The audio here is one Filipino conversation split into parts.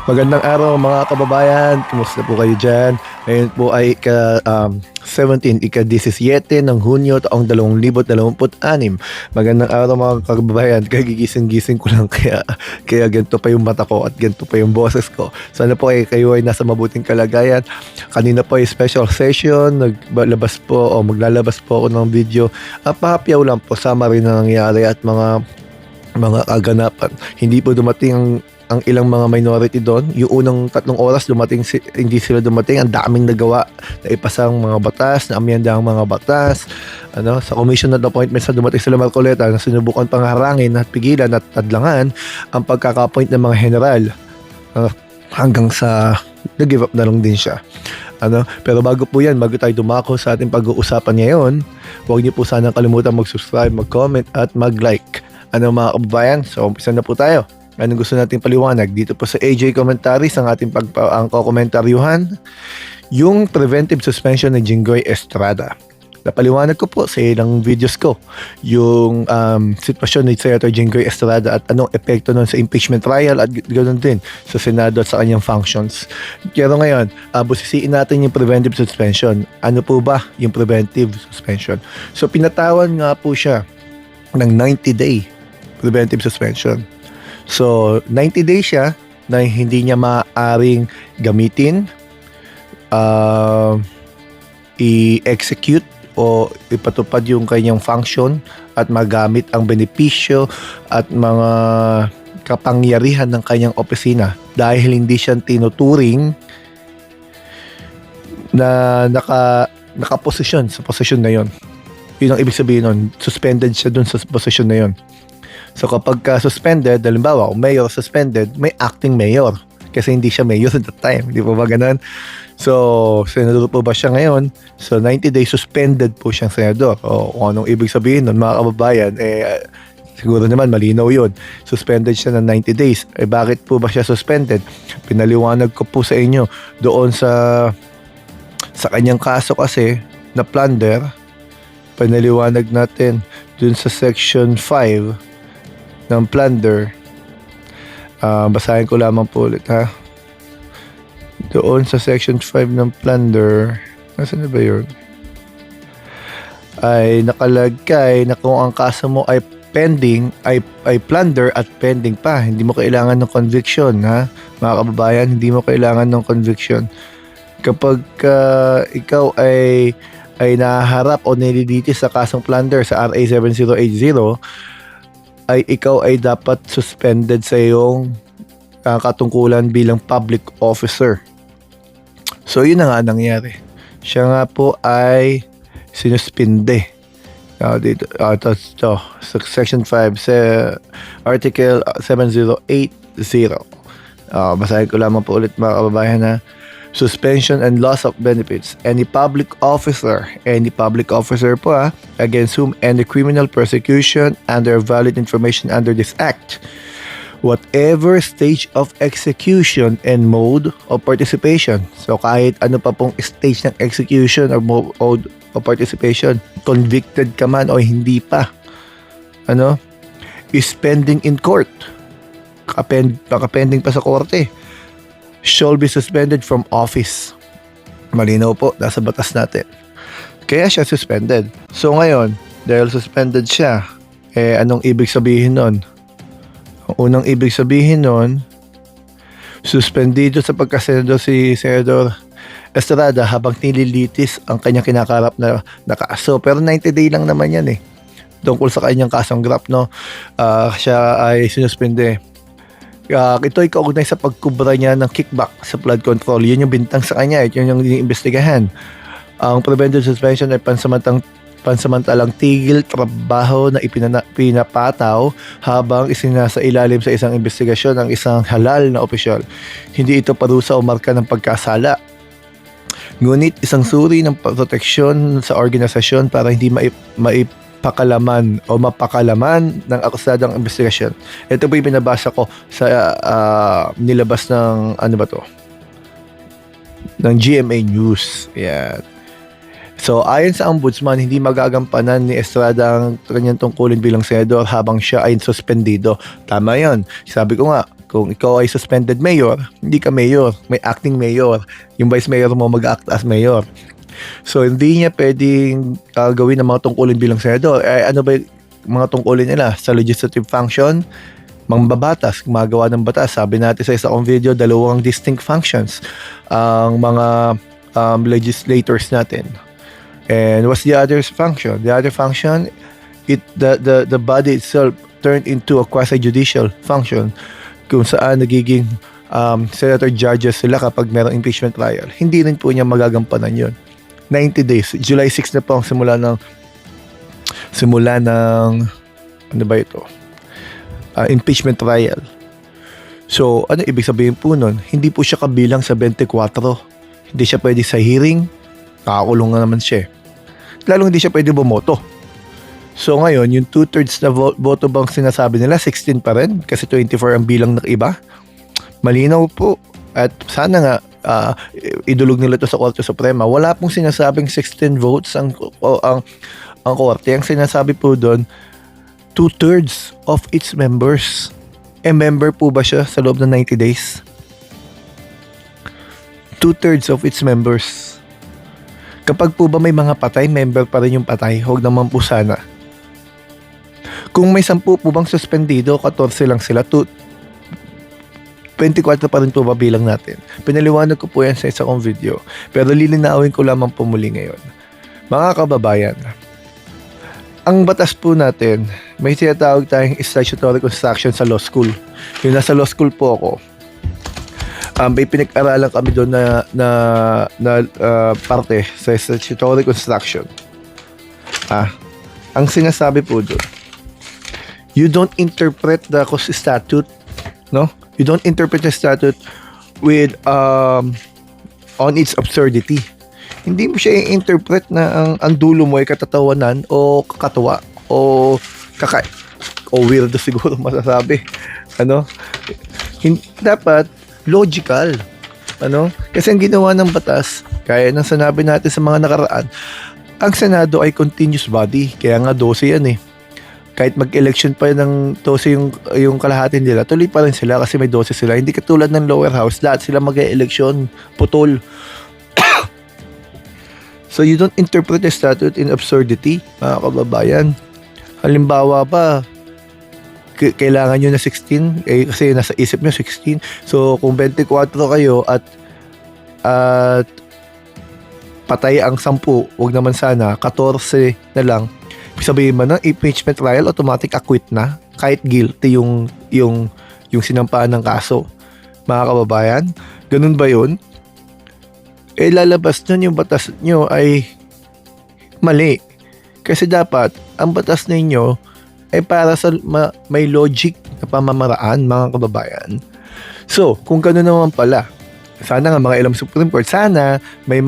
Magandang araw mga kababayan, kumusta po kayo dyan? Ngayon po ay ika-17 ng Hunyo taong 2026. Magandang araw mga kababayan, kagigising-gising ko lang kaya ganito pa yung mata ko at ganito pa yung boses ko. Sana po ay kayo ay nasa mabuting kalagayan. Kanina po ay special session, maglalabas po ako ng video. Pahapyaw lang po, sama rin na nangyari at mga kaganapan. Hindi po dumating ang ilang mga minority doon. Yung unang 3 oras hindi sila dumating. Ang daming nagawa na ipasang mga batas, na amyenda ang mga batas. Sa commission at appointments na dumating sila Marcoleta na sinubukan pang harangin at pigilan at tadlangan ang pagkaka-appoint ng mga general. Hanggang sa nag-give up na lang din siya. Pero bago tayo dumako sa ating pag-uusapan ngayon, huwag niyo po sana kalimutan mag-subscribe, mag-comment at mag-like. Mga kababayan, so umpisa na po tayo. Anong gusto nating paliwanag dito po sa AJ Commentaries, ang ating kokomentaryuhan, yung preventive suspension ni Jinggoy Estrada. Napaliwanag ko po sa ilang videos ko yung sitwasyon ni Senator Jinggoy Estrada at anong epekto nun sa impeachment trial at ganoon din sa Senado at sa kanyang functions. Pero ngayon, busisiin natin yung preventive suspension. Ano po ba yung preventive suspension? So pinatawan nga po siya ng 90-day preventive suspension. So, 90 days siya na hindi niya maaaring gamitin, i-execute o ipatupad yung kanyang function at magamit ang benepisyo at mga kapangyarihan ng kanyang opisina dahil hindi siya tinuturing na nakaposisyon sa posisyon na yon. Yun ang ibig sabihin nun, suspended siya dun sa posisyon na yon. So kapag suspended, halimbawa, kung mayor suspended, may acting mayor. Kasi hindi siya mayor at that time. Di po ba ganun? So, senador po ba siya ngayon? So, 90 days suspended po siyang senador. O kung anong ibig sabihin nun, mga kababayan, siguro naman malinaw yun. Suspended siya ng 90 days. Bakit po ba siya suspended? Pinaliwanag ko po sa inyo doon sa kanyang kaso kasi na plunder. Pinaliwanag natin doon sa section 5 ng plunder. Basahin ko lamang po ulit ha. Doon sa section 5 ng plunder, nasaan na ba yun? Ay nakalagay na kung ang kaso mo ay pending, ay plunder at pending pa, hindi mo kailangan ng conviction ha. Mga kababayan, hindi mo kailangan ng conviction. Kapag ikaw ay naharap o nililitis sa kasong plunder sa RA 7080, ay ikaw ay dapat suspended sa iyong katungkulan bilang public officer. So yun na nga nangyari. Siya nga po ay sinuspinde. Dito, sa section 5 sa article 7080. Basahin ko lamang po ulit mga kababayan na suspension and loss of benefits. Any public officer po against whom any criminal persecution under valid information under this act, whatever stage of execution and mode of participation. So kahit ano pa pong stage ng execution or mode of participation, convicted ka man o hindi pa, is pending in court. Pending pa sa korte, shall be suspended from office. Malinaw po, nasa batas natin. Kaya siya suspended. So ngayon, dahil suspended siya, anong ibig sabihin nun? Ang unang ibig sabihin nun, suspendido sa pagkasenador si Senador Estrada habang nililitis ang kanyang kinakarap na kaso. Pero 90 day lang naman yan tungkol sa kanyang kasong graft, siya ay sinuspende. Ito ay kaugnay sa pagkubra niya ng kickback sa flood control. Yun yung bintang sa kanya. Yun yung iniimbestigahan. Ang preventive suspension ay pansamantalang tigil trabaho na pinapataw habang isinasa ilalim sa isang investigasyon ng isang halal na opisyal. Hindi ito parusa o marka ng pagkasala. Ngunit isang suri ng proteksyon sa organisasyon para hindi mapakalaman ng akusadong investigasyon. Ito po yung pinabasa ko sa nilabas ng ng GMA News. Yan. So ayon sa ombudsman, hindi magagampanan ni Estrada ang kanyang tungkulin bilang senador habang siya ay suspendido. Tama yon. Sabi ko nga, kung ikaw ay suspended mayor, hindi ka mayor, may acting mayor. Yung vice mayor mo mag-act as mayor. So hindi niya pwedeng gawin ang mga tungkulin bilang senador. Ano ba yung mga tungkulin nila? Sa legislative function, mangbabatas, gumagawa ng batas. Sabi natin sa isang video, dalawang distinct functions ang mga legislators natin. And what's the other function? The other function, the body itself turned into a quasi-judicial function kung saan nagiging senator judges sila kapag merong impeachment trial. Hindi rin po niya magagampanan yun. 90 days. July 6 na po ang simula ng ano ba ito? Impeachment trial. So, ano ibig sabihin po nun? Hindi po siya kabilang sa 24. Hindi siya pwede sa hearing. Nakakulong na naman siya. Lalong hindi siya pwede bumoto. So ngayon, yung 2/3 na boto bang sinasabi nila, 16 pa rin kasi 24 ang bilang ng iba. Malinaw po. At sana nga, idulog nila ito sa Korte Suprema. Wala pong sinasabing 16 votes ang Korte. Ang sinasabi po doon, 2/3 of its members. Member po ba siya sa loob ng 90 days? 2/3 of its members. Kapag po ba may mga patay, member pa rin yung patay. Huwag naman po sana. Kung may 10 po bang suspendido, 14 lang sila. 24 pa rin po ba bilang natin? Pinaliwanag ko po yan sa isang video. Pero lilinawin ko lamang po muli ngayon. Mga kababayan, ang batas po natin, may tinatawag tayong statutory construction sa law school. Yung nasa law school po ako, may pinag-aralan kami doon na parte sa statutory construction. Ang sinasabi po doon, you don't interpret the statute, no? You don't interpret the statute with on its absurdity. Hindi mo siya i-interpret na ang dulo mo ay katatawanan o kakatuwa o weirdo siguro masasabi. Dapat logical. Kasi ang ginawa ng batas, kaya ng sinabi natin sa mga nakaraan, ang Senado ay continuous body. Kaya nga 12 yan eh. Kahit mag-election pa ng 12 yung kalahati nila, tuloy pa rin sila kasi may 12 sila. Hindi katulad ng lower house, lahat sila mag-election, putol. So you don't interpret the statute in absurdity, mga kababayan. Halimbawa pa, kailangan nyo na 16, kasi nasa isip nyo 16. So kung 24 kayo at patay ang 10, wag naman sana, 14 na lang. Sabihin man ng impeachment trial, automatic acquit na kahit guilty yung sinampaan ng kaso. Mga kababayan, ganun ba yun? Lalabas nun yung batas nyo ay mali. Kasi dapat, ang batas ninyo ay para sa may logic na pamamaraan, mga kababayan. So, kung gano'n naman pala, sana nga mga ilang Supreme Court, sana may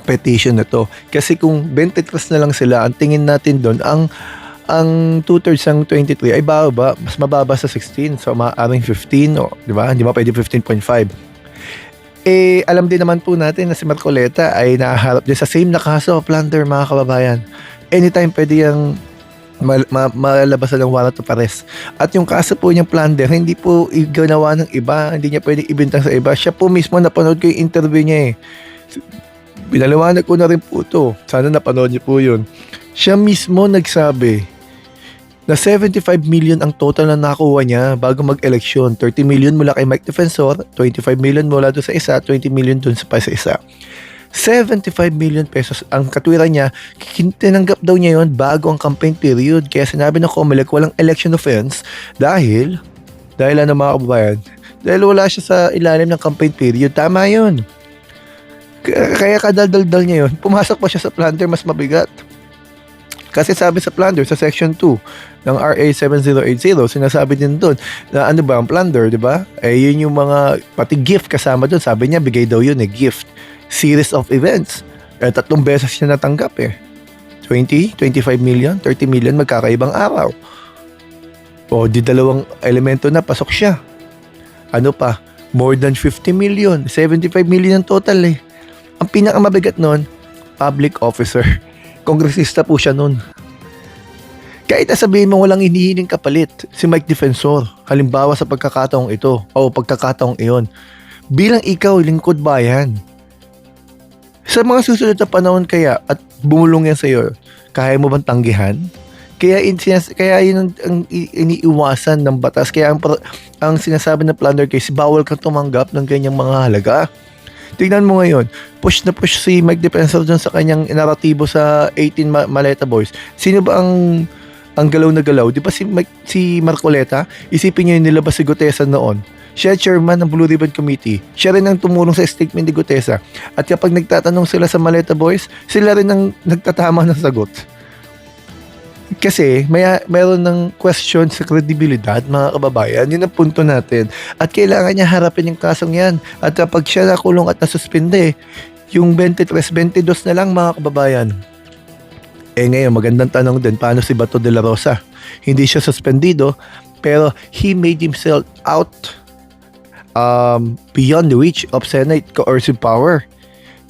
petition na to. Kasi kung 23 na lang sila, ang tingin natin doon, ang 2/3 ng 23 ay mas mababa sa 16. So, maaaring 15, di ba? Hindi ba pwede 15.5? Alam din naman po natin na si Marcoleta ay nahaharap din sa same na kaso of plunder, mga kababayan. Anytime pwede yung malalabasan ng warrant of arrest. At yung kaso po niyang plunder, hindi po ginawa ng iba, hindi niya pwede ibintang sa iba. Siya po mismo, napanood ko yung interview niya Binaliwanag ko na rin po ito. Sana napanood niyo po yun. Siya mismo nagsabi na 75 million ang total na nakuha niya bago mag-eleksyon. 30 million mula kay Mike Defensor, 25 million mula doon sa isa, 20 million doon sa isa. 75 million pesos ang katwiran niya. Tinanggap daw niya yon bago ang campaign period. Kaya sinabi ng COMELEC walang election offense dahil ano, mga kababayan? Dahil wala siya sa ilalim ng campaign period. Tama yun. Kaya kadaldal niya yun. Pumasok pa siya sa plunder, mas mabigat. Kasi sabi sa plunder, sa section 2 ng RA 7080, sinasabi din doon na ano ba ang plunder, di ba? Yun yung mga, pati gift kasama doon. Sabi niya, bigay daw yun gift. Series of events. 3 beses siya natanggap 20, 25 million, 30 million, magkakaibang araw. Di 2 elemento na, pasok siya. Ano pa? More than 50 million. 75 million total Ang pinakamabigat nun, public officer. Kongresista po siya nun. Kahit na sabihin mo walang hinihiling kapalit si Mike Defensor, halimbawa sa pagkakataong ito o pagkakataong iyon, bilang ikaw lingkod bayan, sa mga susunod na panahon kaya at bumulong yan sa iyo, kaya mo bang tanggihan? Kaya yun ang iniiwasan ng batas. Kaya ang sinasabi ng plunder case, bawal kang tumanggap ng ganyang mga halaga. Tingnan mo ngayon, push na push si Mike Defensor dun sa kanyang naratibo sa 18 Maleta Boys. Sino ba ang galaw na galaw? Di ba si Marcoleta? Isipin niyo yung nilabas si Gutesa noon. Siya chairman ng Blue Ribbon Committee. Siya rin ang tumulong sa statement ni Gutesa. At kapag nagtatanong sila sa Maleta Boys, sila rin ang nagtatama ng sagot. Kasi mayroon ng question sa kredibilidad, mga kababayan. Yun ang punto natin. At kailangan niya harapin yung kasong yan. At kapag siya nakulong at nasuspinde, yung 23-22 na lang, mga kababayan. Ngayon, magandang tanong din, paano si Bato de la Rosa? Hindi siya suspendido, pero he made himself out beyond the reach of Senate coercive power.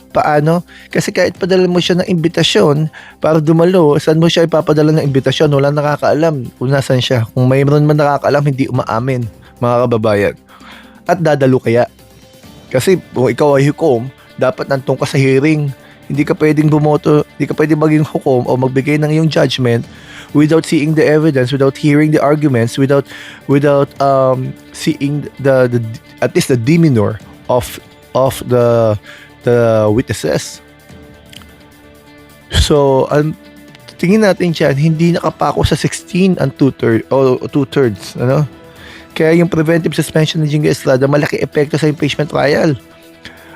Paano? Kasi kahit padala mo siya ng imbitasyon para dumalo, saan mo siya ipapadala ng imbitasyon? Walang nakakaalam kung nasan siya. Kung mayroon man nakakaalam, hindi umaamin, mga kababayan. At dadalo kaya? Kasi kung ikaw ay hukom, dapat nandun ka sa hearing. Hindi ka pwedeng bumoto, hindi ka pwedeng maging hukom o magbigay ng iyong judgment without seeing the evidence, without hearing the arguments, without seeing the at least the demeanor of the witnesses. So, tingin natin siya, hindi nakapako sa 16 and 2/3, ano? Kaya yung preventive suspension ni Jingo Estrada, malaki epekto sa impeachment trial.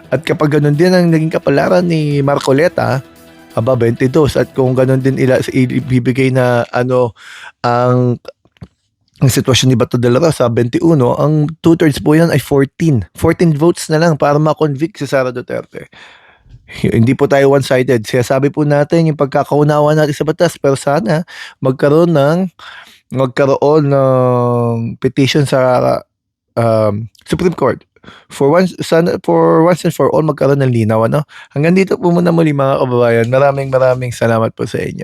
At kapag ganun din ang naging kapalaran ni Marcoleta, 22. At kung ganun din ibibigay na ang sitwasyon ni Bato de la Rosa, 21, ang 2/3 po yan ay 14 votes na lang para ma-convict si Sara Duterte. Hindi po tayo one-sided. Sabi po natin yung pagkakaunawa natin sa batas, pero sana magkaroon ng petition sa Supreme Court for once and for all, magkaroon ng linaw, ano? Hanggang dito po muna muli, mga kababayan. Maraming salamat po sa inyo.